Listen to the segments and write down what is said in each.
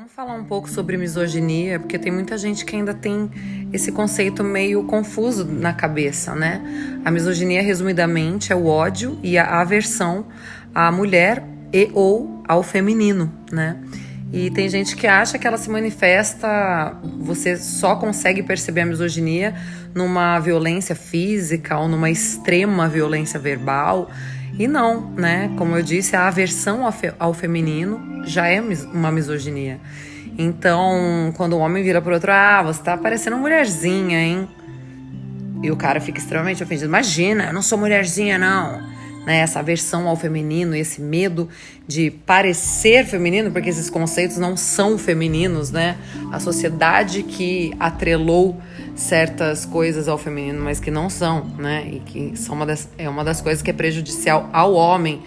Vamos falar um pouco sobre misoginia, porque tem muita gente que ainda tem esse conceito meio confuso na cabeça, né? A misoginia, resumidamente, é o ódio e a aversão à mulher e ou ao feminino, né? E tem gente que acha que ela se manifesta, você só consegue perceber a misoginia numa violência física ou numa extrema violência verbal. E não, né? Como eu disse, a aversão ao feminino já é uma misoginia. Então, quando o homem vira pro outro, você tá parecendo uma mulherzinha, hein? E o cara fica extremamente ofendido. Imagina, eu não sou mulherzinha, não. Né? Essa aversão ao feminino, esse medo de parecer feminino, porque esses conceitos não são femininos, né? A sociedade que atrelou certas coisas ao feminino, mas que não são, né? E que são uma das coisas que é prejudicial ao homem,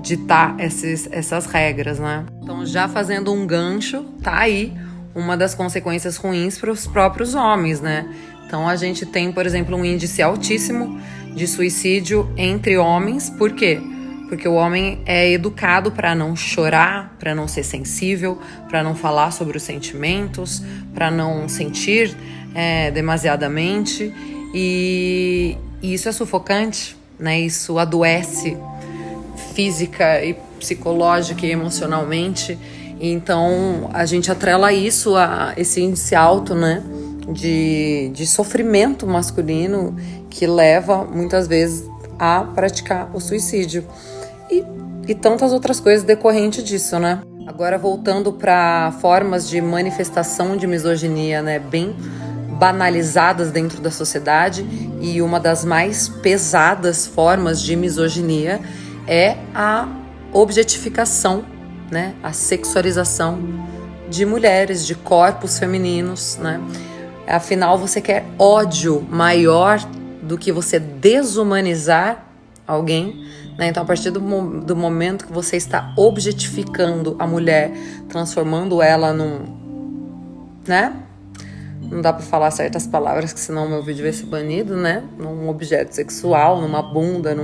ditar essas regras, né? Então, já fazendo um gancho, tá aí uma das consequências ruins para os próprios homens, né? Então, a gente tem, por exemplo, um índice altíssimo de suicídio entre homens. Por quê? Porque o homem é educado para não chorar, para não ser sensível, para não falar sobre os sentimentos, para não sentir demasiadamente. E isso é sufocante, né? Isso adoece física e psicológica e emocionalmente. Então, a gente atrela isso a esse índice alto, né? De sofrimento masculino que leva muitas vezes a praticar o suicídio e tantas outras coisas decorrentes disso, né? Agora, voltando para formas de manifestação de misoginia, né, bem banalizadas dentro da sociedade, e uma das mais pesadas formas de misoginia é a objetificação, né, a sexualização de mulheres, de corpos femininos, né? Afinal, você quer ódio maior do que você desumanizar alguém, né? Então, a partir do momento que você está objetificando a mulher, transformando ela né? Não dá pra falar certas palavras, que senão meu vídeo vai ser banido, né? Num objeto sexual, numa bunda,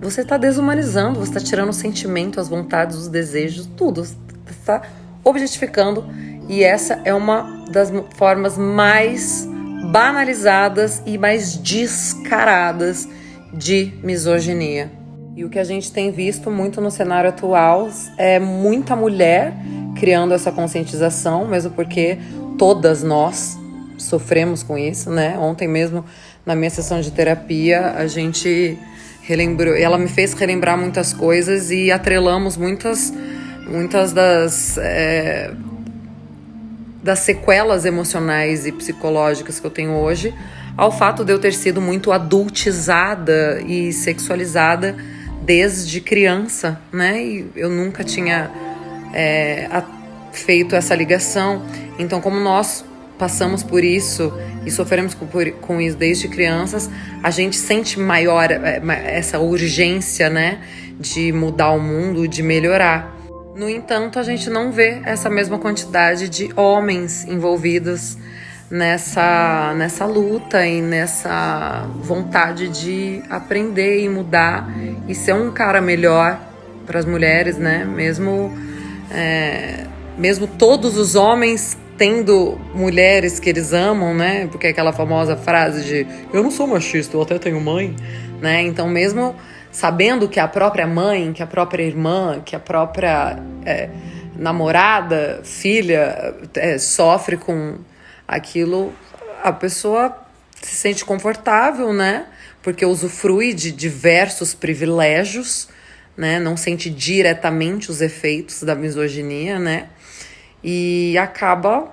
Você está desumanizando, você está tirando o sentimento, as vontades, os desejos, tudo. Você está objetificando. E essa é uma das formas mais banalizadas e mais descaradas de misoginia. E o que a gente tem visto muito no cenário atual é muita mulher criando essa conscientização, mesmo porque todas nós sofremos com isso, né? Ontem mesmo, na minha sessão de terapia, a gente relembrou, ela me fez relembrar muitas coisas e atrelamos muitas das sequelas emocionais e psicológicas que eu tenho hoje ao fato de eu ter sido muito adultizada e sexualizada desde criança, né? E eu nunca tinha feito essa ligação. Então, como nós passamos por isso e sofremos com isso desde crianças, a gente sente maior essa urgência, né, de mudar o mundo, de melhorar. No entanto, a gente não vê essa mesma quantidade de homens envolvidos nessa luta e nessa vontade de aprender e mudar e ser um cara melhor para as mulheres, né? Mesmo todos os homens tendo mulheres que eles amam, né? Porque é aquela famosa frase de eu não sou machista, eu até tenho mãe, né? Então, mesmo sabendo que a própria mãe, que a própria irmã, que a própria namorada, filha, sofre com aquilo, a pessoa se sente confortável, né? Porque usufrui de diversos privilégios, né? Não sente diretamente os efeitos da misoginia, né? E acaba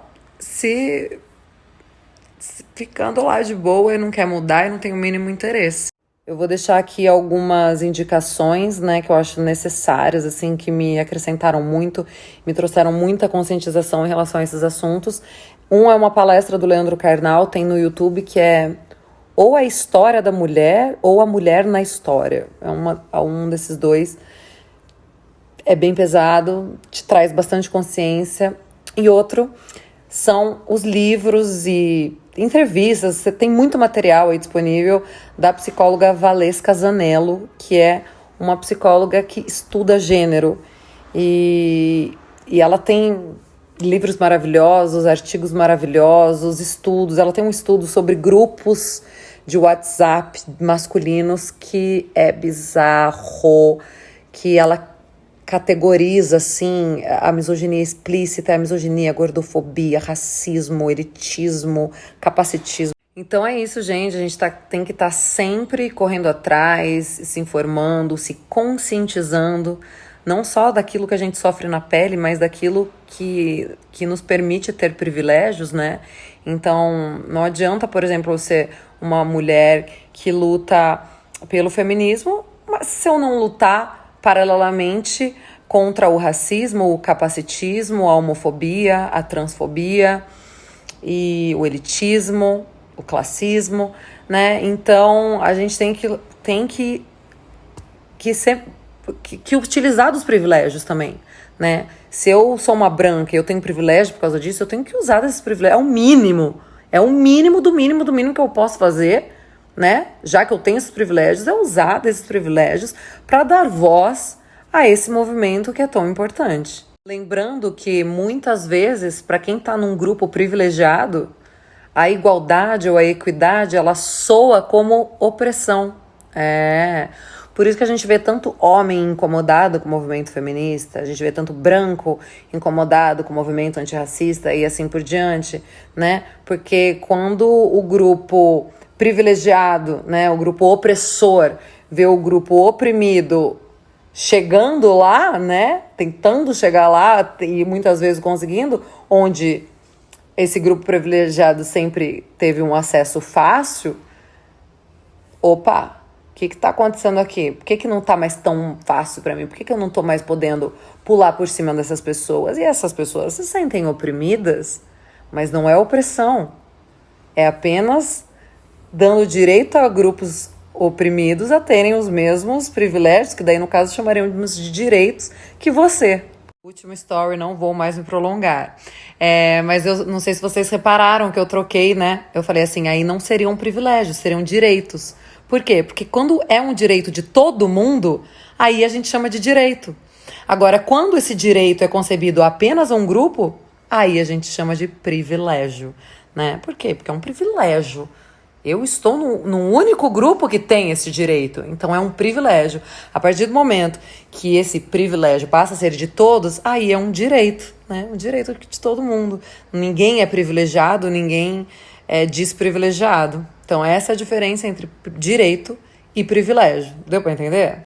ficando lá de boa e não quer mudar e não tem o mínimo interesse. Eu vou deixar aqui algumas indicações, né, que eu acho necessárias, assim, que me acrescentaram muito, me trouxeram muita conscientização em relação a esses assuntos. É uma palestra do Leandro Carnal, tem no YouTube, que é ou a história da mulher ou a mulher na história. Um desses dois é bem pesado, te traz bastante consciência. E outro são os livros e entrevistas. Você tem muito material aí disponível da psicóloga Valesca Zanello, que é uma psicóloga que estuda gênero. E E ela tem livros maravilhosos, artigos maravilhosos, estudos. Ela tem um estudo sobre grupos de WhatsApp masculinos que é bizarro, que ela categoriza, assim, a misoginia explícita, a misoginia, a gordofobia, racismo, elitismo, capacitismo. Então é isso, gente. A gente tem que estar sempre correndo atrás, se informando, se conscientizando, não só daquilo que a gente sofre na pele, mas daquilo que nos permite ter privilégios, né? Então, não adianta, por exemplo, ser uma mulher que luta pelo feminismo, mas se eu não lutar paralelamente contra o racismo, o capacitismo, a homofobia, a transfobia e o elitismo, o classismo, né? Então, a gente tem que utilizar dos privilégios também, né? Se eu sou uma branca e eu tenho privilégio por causa disso, eu tenho que usar desses privilégios. É o mínimo do mínimo do mínimo que eu posso fazer, né? Já que eu tenho esses privilégios, é usar desses privilégios para dar voz a esse movimento que é tão importante. Lembrando que muitas vezes, para quem está num grupo privilegiado, a igualdade ou a equidade, ela soa como opressão. Por isso que a gente vê tanto homem incomodado com o movimento feminista, a gente vê tanto branco incomodado com o movimento antirracista e assim por diante, né? Porque quando o grupo privilegiado, né, o grupo opressor, vê o grupo oprimido chegando lá, né, tentando chegar lá e muitas vezes conseguindo, onde esse grupo privilegiado sempre teve um acesso fácil, opa, o que está acontecendo aqui? Por que não está mais tão fácil para mim? Por que eu não estou mais podendo pular por cima dessas pessoas? E essas pessoas se sentem oprimidas, mas não é opressão. É apenas dando direito a grupos oprimidos a terem os mesmos privilégios, que daí no caso chamaríamos de direitos, que você. Última story, não vou mais me prolongar. Mas eu não sei se vocês repararam que eu troquei, né? Eu falei assim, aí não seriam privilégios, seriam direitos. Por quê? Porque quando é um direito de todo mundo, aí a gente chama de direito. Agora, quando esse direito é concebido apenas a um grupo, aí a gente chama de privilégio, né? Por quê? Porque é um privilégio. Eu estou num único grupo que tem esse direito, então é um privilégio. A partir do momento que esse privilégio passa a ser de todos, aí é um direito, né? Um direito de todo mundo. Ninguém é privilegiado, ninguém é desprivilegiado. Então essa é a diferença entre direito e privilégio. Deu para entender?